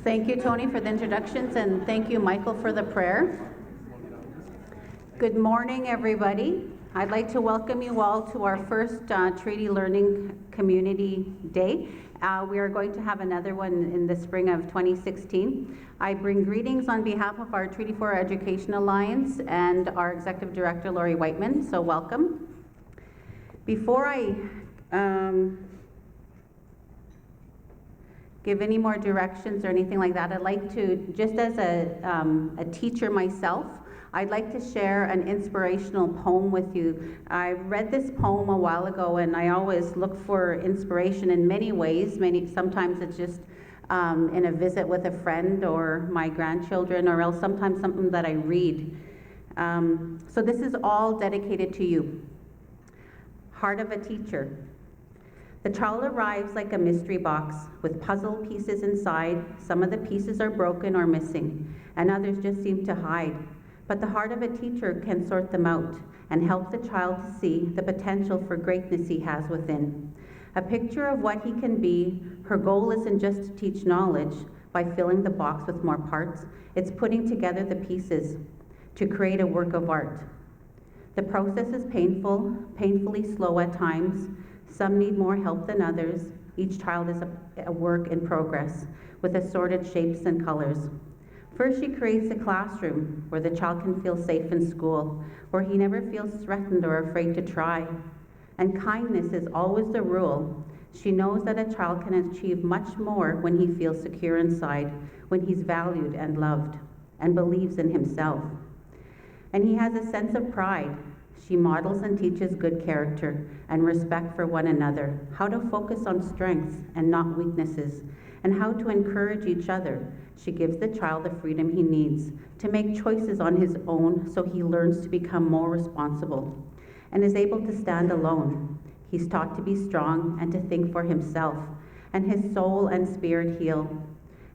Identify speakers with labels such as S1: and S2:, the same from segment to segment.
S1: Thank you, Tony, for the introductions, and thank you, Michael, for the prayer. Good morning, everybody. I'd like to welcome you all to our first Treaty Learning Community Day. We are going to have another one in the spring of 2016. I bring greetings on behalf of our Treaty 4 Education Alliance and our Executive Director, Lori Whiteman, so welcome. Before I give any more directions or anything like that, I'd like to, just as a teacher myself, I'd like to share an inspirational poem with you. I read this poem a while ago, and I always look for inspiration in many ways. Sometimes it's just in a visit with a friend or my grandchildren, or else sometimes something that I read. So this is all dedicated to you. Heart of a Teacher. The child arrives like a mystery box with puzzle pieces inside. Some of the pieces are broken or missing, and others just seem to hide. But the heart of a teacher can sort them out and help the child to see the potential for greatness he has within. A picture of what he can be. Her goal isn't just to teach knowledge by filling the box with more parts. It's putting together the pieces to create a work of art. The process is painful, painfully slow at times. Some need more help than others. Each child is a work in progress with assorted shapes and colors. First, she creates a classroom where the child can feel safe in school, where he never feels threatened or afraid to try. And kindness is always the rule. She knows that a child can achieve much more when he feels secure inside, when he's valued and loved, and believes in himself. And he has a sense of pride. She models and teaches good character and respect for one another, how to focus on strengths and not weaknesses, and how to encourage each other. She gives the child the freedom he needs to make choices on his own, so he learns to become more responsible and is able to stand alone. He's taught to be strong and to think for himself, and his soul and spirit heal.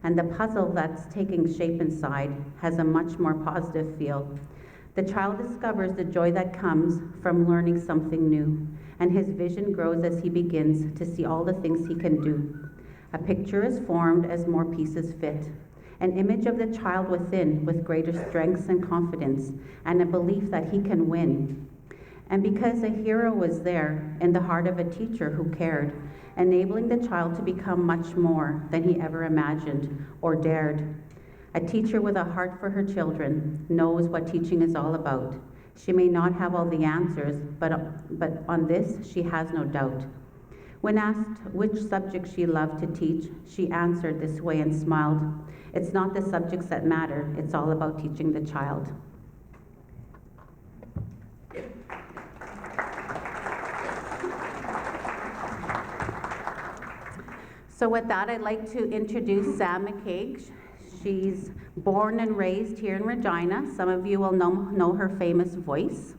S1: And the puzzle that's taking shape inside has a much more positive feel. The child discovers the joy that comes from learning something new, and his vision grows as he begins to see all the things he can do. A picture is formed as more pieces fit, an image of the child within with greater strengths and confidence, and a belief that he can win. And because a hero was there in the heart of a teacher who cared, enabling the child to become much more than he ever imagined or dared. A teacher with a heart for her children knows what teaching is all about. She may not have all the answers, but on this she has no doubt. When asked which subject she loved to teach, she answered this way and smiled. It's not the subjects that matter, it's all about teaching the child. So with that, I'd like to introduce Sam McCaig. She's born and raised here in Regina. Some of you will know her famous voice.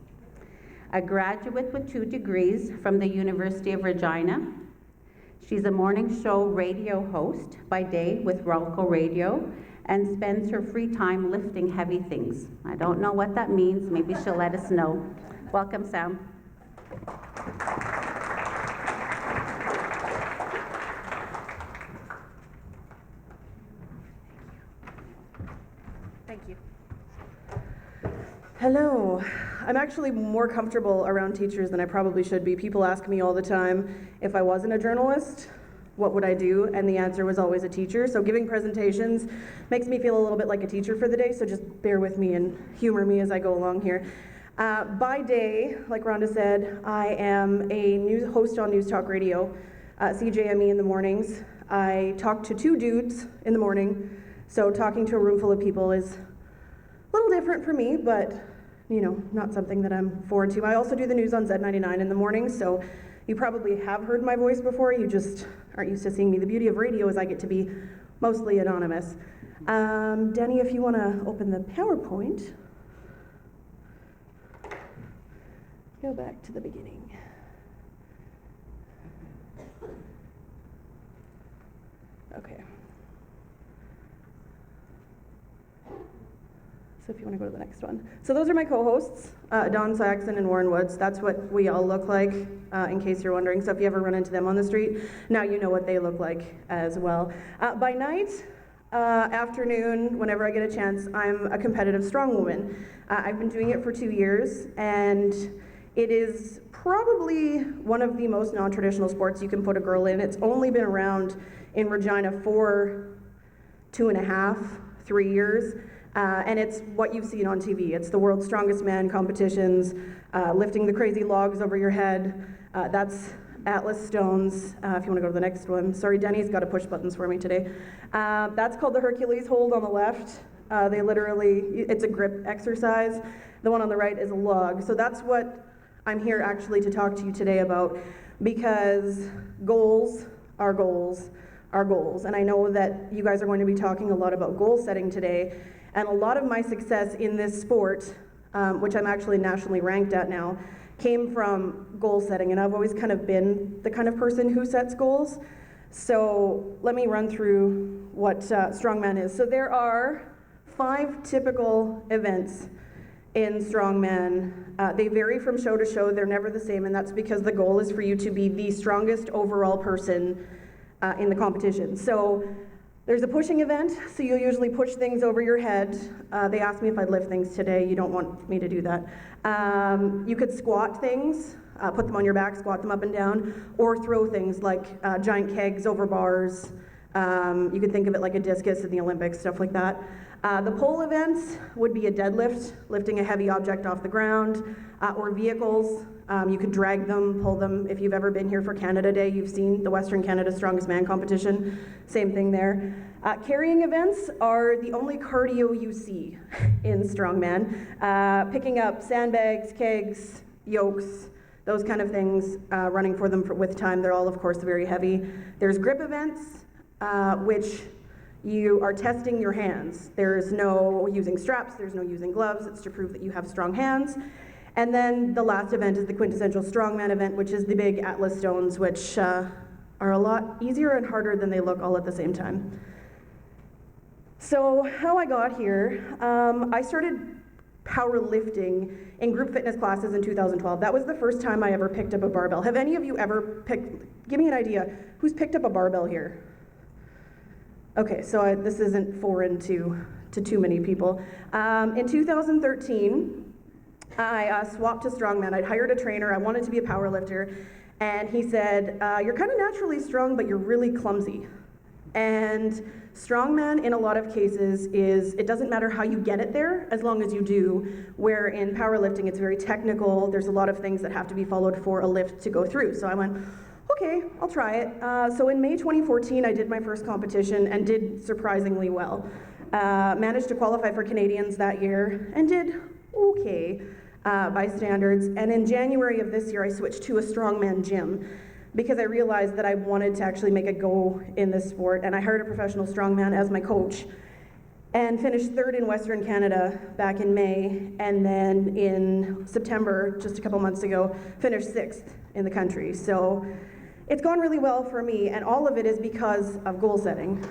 S1: A graduate with 2 degrees from the University of Regina. She's a morning show radio host by day with Rolco Radio and spends her free time lifting heavy things. I don't know what that means. Maybe she'll let us know. Welcome, Sam.
S2: Thank you. Hello. I'm actually more comfortable around teachers than I probably should be. People ask me all the time, if I wasn't a journalist, what would I do? And the answer was always a teacher. So giving presentations makes me feel a little bit like a teacher for the day, so just bear with me and humor me as I go along here. By day, like Rhonda said, I am a news host on News Talk Radio, CJME in the mornings. I talk to 2 dudes in the morning. So talking to a room full of people is a little different for me, but not something that I'm foreign to. I also do the news on Z99 in the morning, so you probably have heard my voice before, you just aren't used to seeing me. The beauty of radio is I get to be mostly anonymous. Denny, if you want to open the PowerPoint, go back to the beginning. Okay. So if you want to go to the next one. So those are my co-hosts, Don Saxon and Warren Woods. That's what we all look like, in case you're wondering. So if you ever run into them on the street, now you know what they look like as well. By night, afternoon, whenever I get a chance, I'm a competitive strong woman. I've been doing it for 2 years, and it is probably one of the most non-traditional sports you can put a girl in. It's only been around in Regina for 2.5, 3 years, and it's what you've seen on TV. It's the world's strongest man competitions, lifting the crazy logs over your head. That's Atlas stones, if you want to go to the next one. Sorry, Denny's got to push buttons for me today. That's called the Hercules hold on the left. They literally, it's a grip exercise. The one on the right is a log. So that's what I'm here actually to talk to you today about, because goals are goals are goals. And I know that you guys are going to be talking a lot about goal setting today. And a lot of my success in this sport, which I'm actually nationally ranked at now, came from goal setting, and I've always kind of been the kind of person who sets goals. So let me run through what strongman is. So there are 5 typical events in strongman. They vary from show to show. They're never the same, and that's because the goal is for you to be the strongest overall person in the competition. So there's a pushing event, so you'll usually push things over your head. They asked me if I'd lift things today. You don't want me to do that. You could squat things, put them on your back, squat them up and down, or throw things like giant kegs over bars. You could think of it like a discus in the Olympics, stuff like that. The pole events would be a deadlift, lifting a heavy object off the ground, or vehicles. You could drag them, pull them. If you've ever been here for Canada Day, you've seen the Western Canada Strongest Man competition. Same thing there. Carrying events are the only cardio you see in strongman. Picking up sandbags, kegs, yokes, those kind of things, running for them with time. They're all, of course, very heavy. There's grip events, which you are testing your hands. There's no using straps, there's no using gloves. It's to prove that you have strong hands. And then the last event is the quintessential strongman event, which is the big Atlas stones, which are a lot easier and harder than they look all at the same time. So how I got here, I started powerlifting in group fitness classes in 2012. That was the first time I ever picked up a barbell. Have any of you ever give me an idea, who's picked up a barbell here? Okay, so this isn't foreign to too many people. In 2013, I swapped to strongman. I'd hired a trainer. I wanted to be a power lifter. And he said, you're kind of naturally strong, but you're really clumsy. And strongman, in a lot of cases, it doesn't matter how you get it there, as long as you do, where in powerlifting, it's very technical. There's a lot of things that have to be followed for a lift to go through. So I went, okay, I'll try it. So in May 2014, I did my first competition and did surprisingly well. Managed to qualify for Canadians that year and did okay by standards. And in January of this year, I switched to a strongman gym because I realized that I wanted to actually make a go in this sport. And I hired a professional strongman as my coach and finished 3rd in Western Canada back in May. And then in September, just a couple months ago, finished 6th in the country. So it's gone really well for me, and all of it is because of goal setting.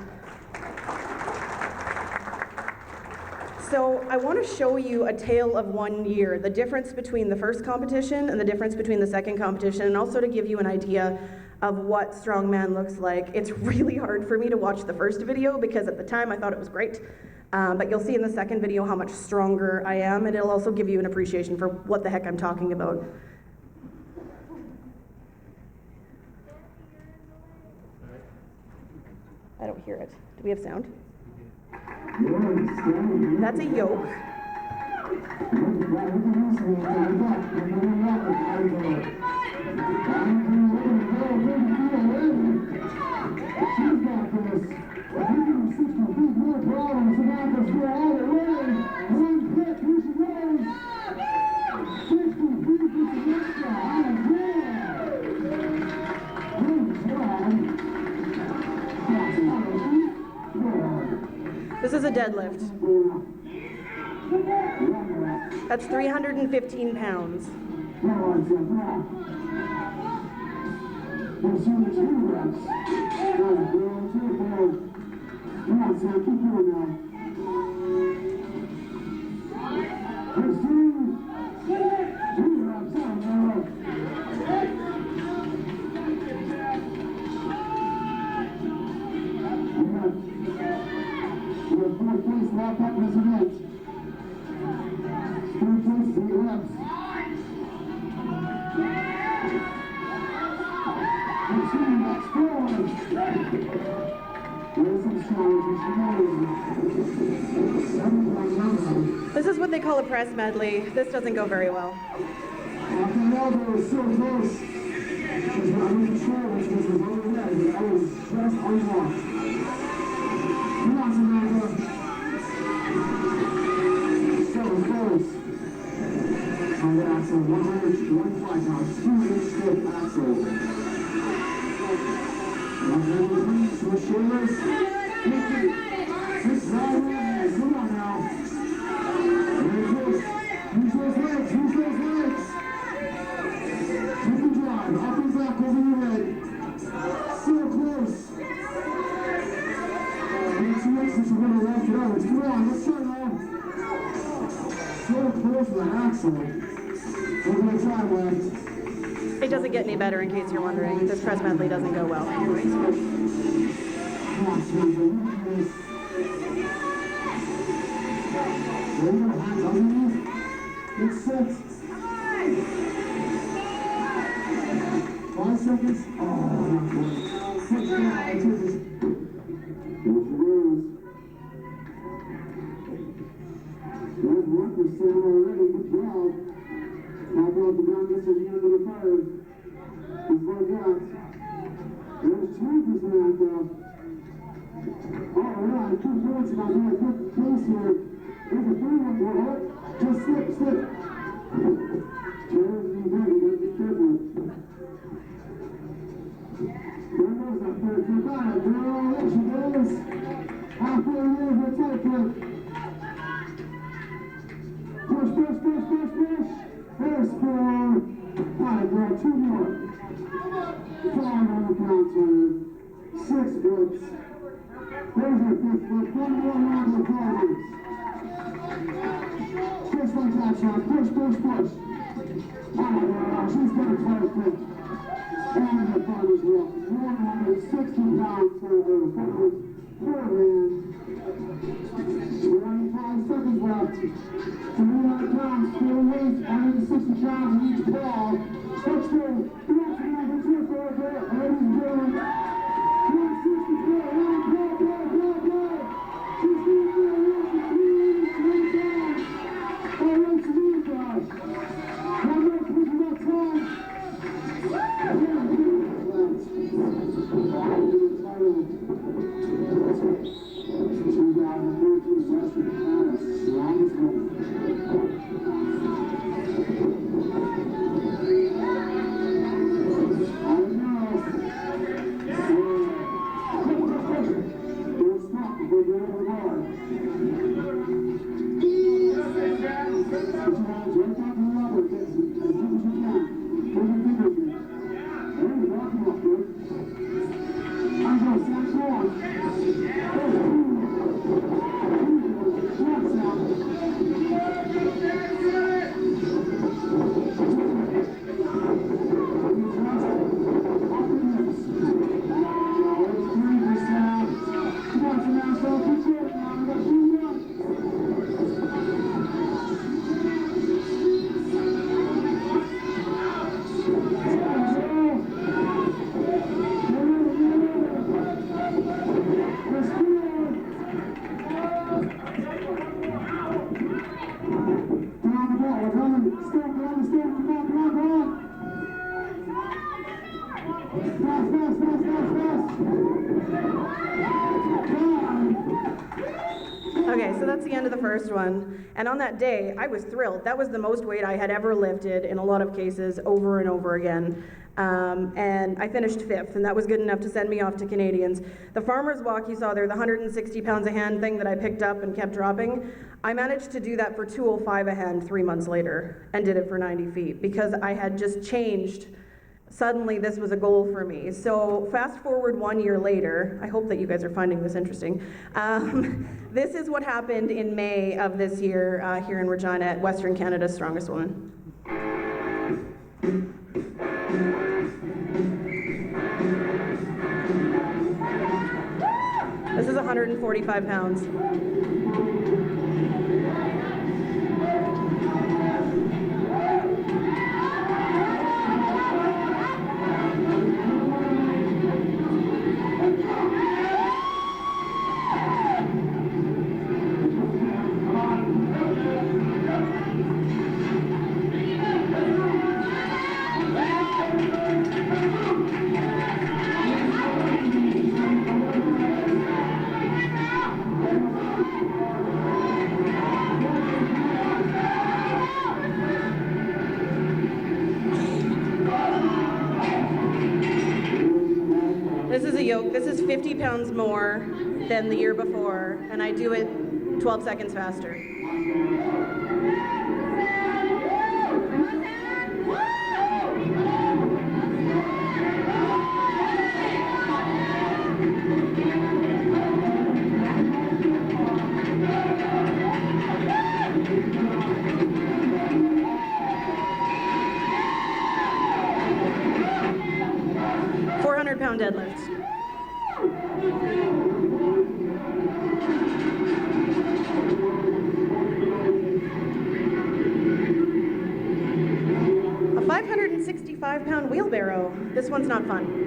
S2: So I want to show you a tale of 1 year, the difference between the first competition and the difference between the second competition, and also to give you an idea of what strongman looks like. It's really hard for me to watch the first video because at the time I thought it was great, but you'll see in the second video how much stronger I am, and it'll also give you an appreciation for what the heck I'm talking about. I don't hear it. Do we have sound? That's a yoke. This is a deadlift. That's 315 pounds.
S3: wrap up this event. 3 places, 8 reps. Let's see, next forward. There's some challenges,
S2: This is what they call a press medley. This doesn't go very well.
S3: After elbow is so close. She's not in control, which was over red. I was just unlocked. Come on, Samantha. So close. On the axle, 1 flight now, 2-inch stiff axle. Switch shoulders. 6 right hands. Come on now. Very close. Use those legs. Use those legs. Take the drive. Up and back over your leg. So close. Next since you're going to walk it out. Come on. Let's try now. So close to the axle. We're going to try left.
S2: It doesn't get any better, in case you're wondering. This press medley doesn't go well.
S3: Come on, Samantha. You can do this. There you go. Hands underneath. Get set. 5 seconds. Oh, not good. 6 down. I took it. There's your rules. There's 1% already. Good job. Now go up the ground, gets to the end of the curve. Before that. There's 2% though. All right, 2 points now. Doing a good pace here. There's a 3-1 ball. Just slip. Cheers, you gotta be careful. There goes that third flip out. Girl, there she goes. Halfway in her tight flip. Push. There's 4. Alright, girl, 2 more. 5 on the counter. 6 flips. There's your 5th flip. 1 more round of applause. Push like that shot. Push. Oh my God, she's got a tight flip. And the farmer's walk. 160 pounds for the farmer's 4 man. 25 seconds left. 300 pounds, 4 weights, 160 pounds in each ball. Let's go. Ladies and gentlemen. 164. Go. She's doing good. 160 pounds. All right, to you guys. One more pushing that time. Western Canada's strongest woman. I don't know. Don't stop before you ever guard. Put your hands right down the rubber. Get as deep as you can. Pull your fingers in. There you go. Come up, dude. I'm going to stand strong.
S2: Okay, so that's the end of the first one. And on that day, I was thrilled. That was the most weight I had ever lifted in a lot of cases, over and over again. And I finished 5th, and that was good enough to send me off to Canadians. The farmer's walk you saw there, the 160 pounds a hand thing that I picked up and kept dropping, I managed to do that for 205 a hand 3 months later, and did it for 90 feet, because I had just changed. Suddenly this was a goal for me. So fast forward 1 year later, I hope that you guys are finding this interesting. This is what happened in May of this year here in Regina at Western Canada's Strongest Woman. This is 145 pounds. 50 pounds more than the year before, and I do it 12 seconds faster. £400 deadlifts. A 565-pound wheelbarrow. This one's not fun.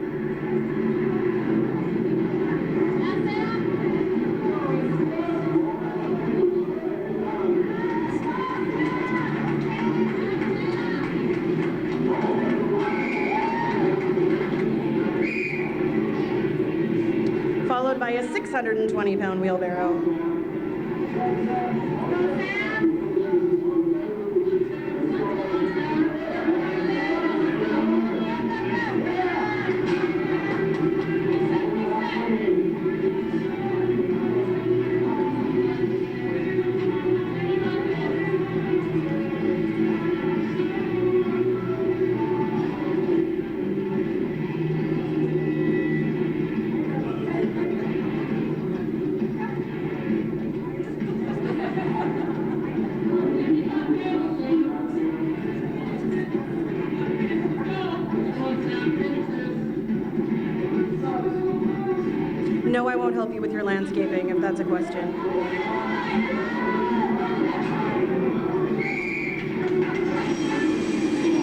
S2: Followed by a 620-pound wheelbarrow. No, I won't help you with your landscaping if that's a question.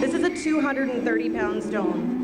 S2: This is a 230-pound stone.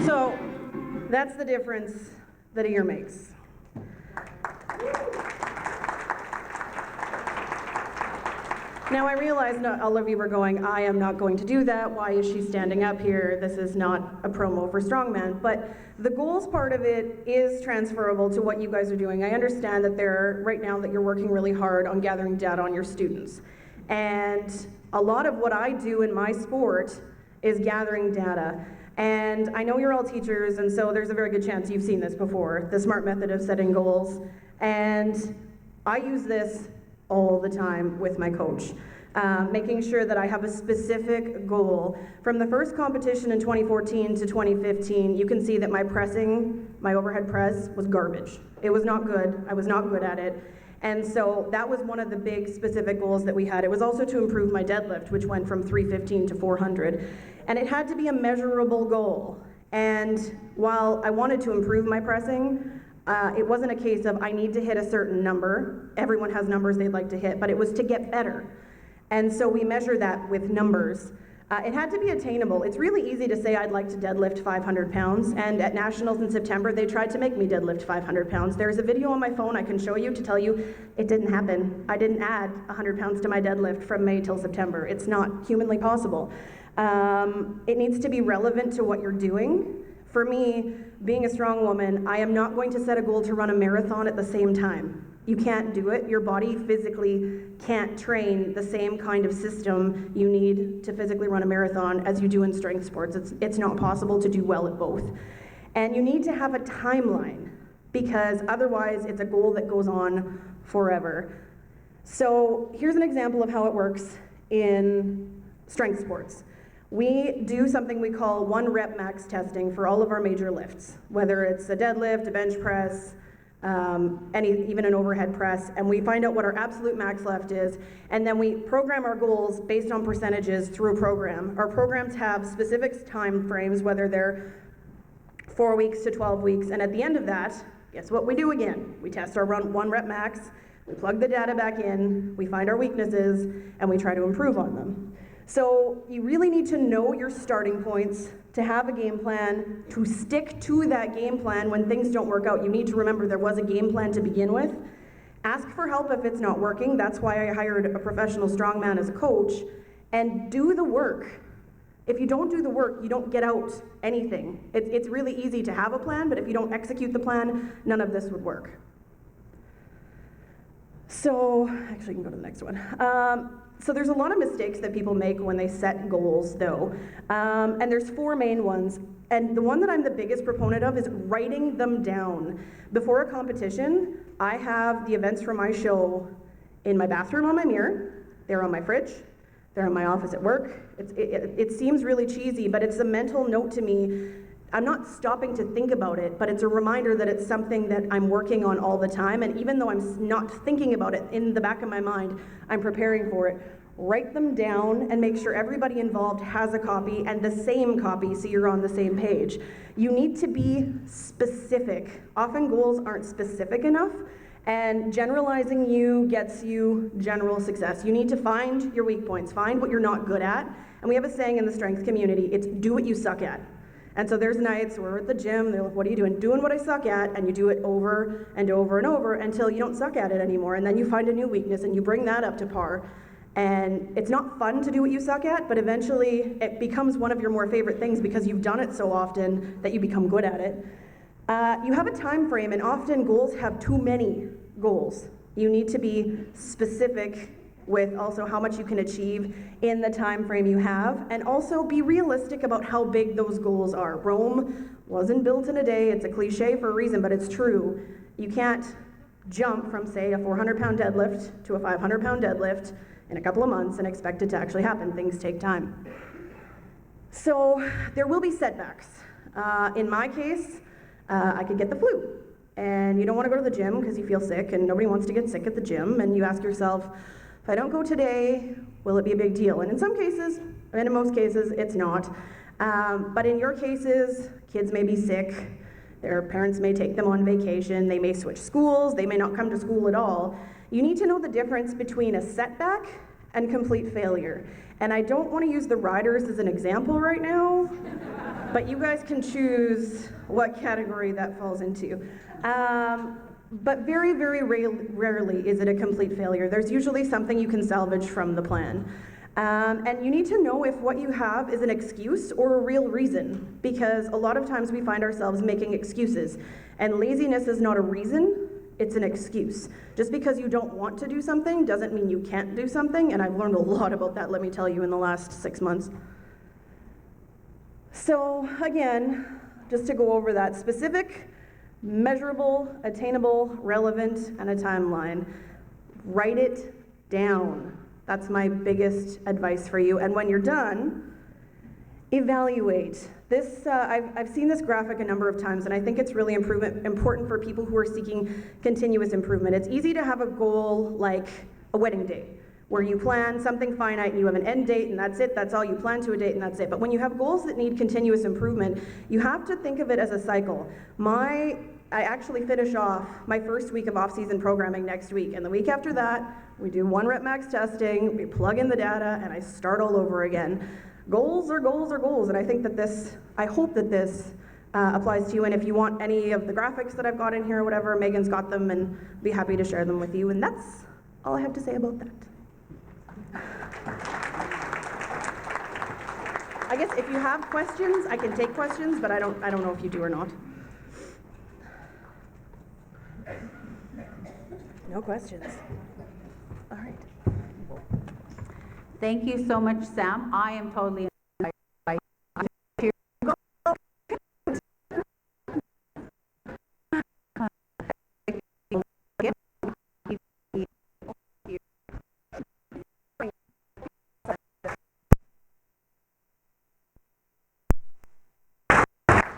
S2: So that's the difference that a year makes. Now I realize not all of you are going, I am not going to do that. Why is she standing up here? This is not a promo for Strongman. But the goals part of it is transferable to what you guys are doing. I understand that right now that you're working really hard on gathering data on your students. And a lot of what I do in my sport is gathering data. And I know you're all teachers, and so there's a very good chance you've seen this before, the SMART method of setting goals. And I use this all the time with my coach, making sure that I have a specific goal. From the first competition in 2014 to 2015, you can see that my overhead press was garbage. It was not good. I was not good at it. And so that was one of the big specific goals that we had. It was also to improve my deadlift, which went from 315 to 400. And it had to be a measurable goal. And while I wanted to improve my pressing, it wasn't a case of I need to hit a certain number. Everyone has numbers they'd like to hit, but it was to get better. And so we measure that with numbers. It had to be attainable. It's really easy to say I'd like to deadlift 500 pounds, and at Nationals in September, they tried to make me deadlift 500 pounds. There's a video on my phone I can show you to tell you it didn't happen. I didn't add 100 pounds to my deadlift from May till September. It's not humanly possible. It needs to be relevant to what you're doing. For me, being a strong woman, I am not going to set a goal to run a marathon at the same time. You can't do it. Your body physically can't train the same kind of system you need to physically run a marathon as you do in strength sports. It's not possible to do well at both. And you need to have a timeline, because otherwise it's a goal that goes on forever. So here's an example of how it works in strength sports. We do something we call 1 rep max testing for all of our major lifts, whether it's a deadlift, a bench press, even an overhead press, and we find out what our absolute max left is, and then we program our goals based on percentages through a program. Our programs have specific time frames, whether they're 4 weeks to 12 weeks, and at the end of that, guess what we do again? We test our 1 rep max, we plug the data back in, we find our weaknesses, and we try to improve on them. So you really need to know your starting points, to have a game plan, to stick to that game plan when things don't work out. You need to remember there was a game plan to begin with. Ask for help if it's not working. That's why I hired a professional strongman as a coach. And do the work. If you don't do the work, you don't get out anything. It's really easy to have a plan, but if you don't execute the plan, none of this would work. So, actually, you can go to the next one. So there's a lot of mistakes that people make when they set goals, though. And there's 4 main ones. And the one that I'm the biggest proponent of is writing them down. Before a competition, I have the events for my show in my bathroom on my mirror. They're on my fridge. They're in my office at work. It seems really cheesy, but it's a mental note to me. I'm not stopping to think about it, but it's a reminder that it's something that I'm working on all the time, and even though I'm not thinking about it in the back of my mind, I'm preparing for it. Write them down and make sure everybody involved has a copy and the same copy so you're on the same page. You need to be specific. Often goals aren't specific enough, and generalizing you gets you general success. You need to find your weak points, find what you're not good at, and we have a saying in the strength community, it's do what you suck at. And so there's nights where we're at the gym, they're like, what are you doing? Doing what I suck at, and you do it over and over and over until you don't suck at it anymore, and then you find a new weakness and you bring that up to par. And it's not fun to do what you suck at, but eventually it becomes one of your more favorite things because you've done it so often that you become good at it. You have a time frame, and often goals have too many goals. You need to be specific with also how much you can achieve in the time frame you have, and also be realistic about how big those goals are. Rome wasn't built in a day. It's a cliche for a reason, but it's true. You can't jump from, say, a 400-pound deadlift to a 500-pound deadlift in a couple of months and expect it to actually happen. Things take time. So there will be setbacks. In my case, I could get the flu, and you don't want to go to the gym because you feel sick, and nobody wants to get sick at the gym, and you ask yourself, if I don't go today, will it be a big deal? And in some cases, and in most cases, it's not. But in your cases, kids may be sick, their parents may take them on vacation, they may switch schools, they may not come to school at all. You need to know the difference between a setback and complete failure. And I don't want to use the riders as an example right now, but you guys can choose what category that falls into. But very, very rarely is it a complete failure. There's usually something you can salvage from the plan. And you need to know if what you have is an excuse or a real reason, because a lot of times we find ourselves making excuses. And laziness is not a reason, it's an excuse. Just because you don't want to do something doesn't mean you can't do something, and I've learned a lot about that, let me tell you, in the last 6 months. So again, just to go over that, specific, measurable, attainable, relevant, and a timeline. Write it down. That's my biggest advice for you. And when you're done, evaluate. This, I've seen this graphic a number of times, and I think it's really important for people who are seeking continuous improvement. It's easy to have a goal like a wedding day, where you plan something finite and you have an end date and that's it, that's all, you plan to a date and that's it. But when you have goals that need continuous improvement, you have to think of it as a cycle. I actually finish off my first week of off-season programming next week, and the week after that, we do 1 rep max testing, we plug in the data, and I start all over again. Goals are goals are goals, and I think that I hope that this applies to you, and if you want any of the graphics that I've got in here or whatever, Megan's got them, and I'd be happy to share them with you, and that's all I have to say about that. I guess if you have questions, I can take questions, but I don't know if you do or not. No questions. All right.
S1: Thank you so much, Sam. I am totally inspired.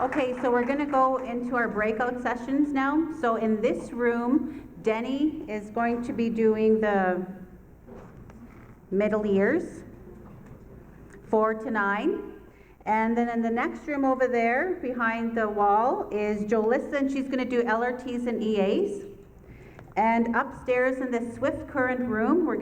S1: Okay, so we're going to go into our breakout sessions now. So in this room, Denny is going to be doing the middle ears, 4 to 9. And then in the next room over there, behind the wall, is Jolissa, and she's going to do LRTs and EAs. And upstairs in the Swift Current room, we're going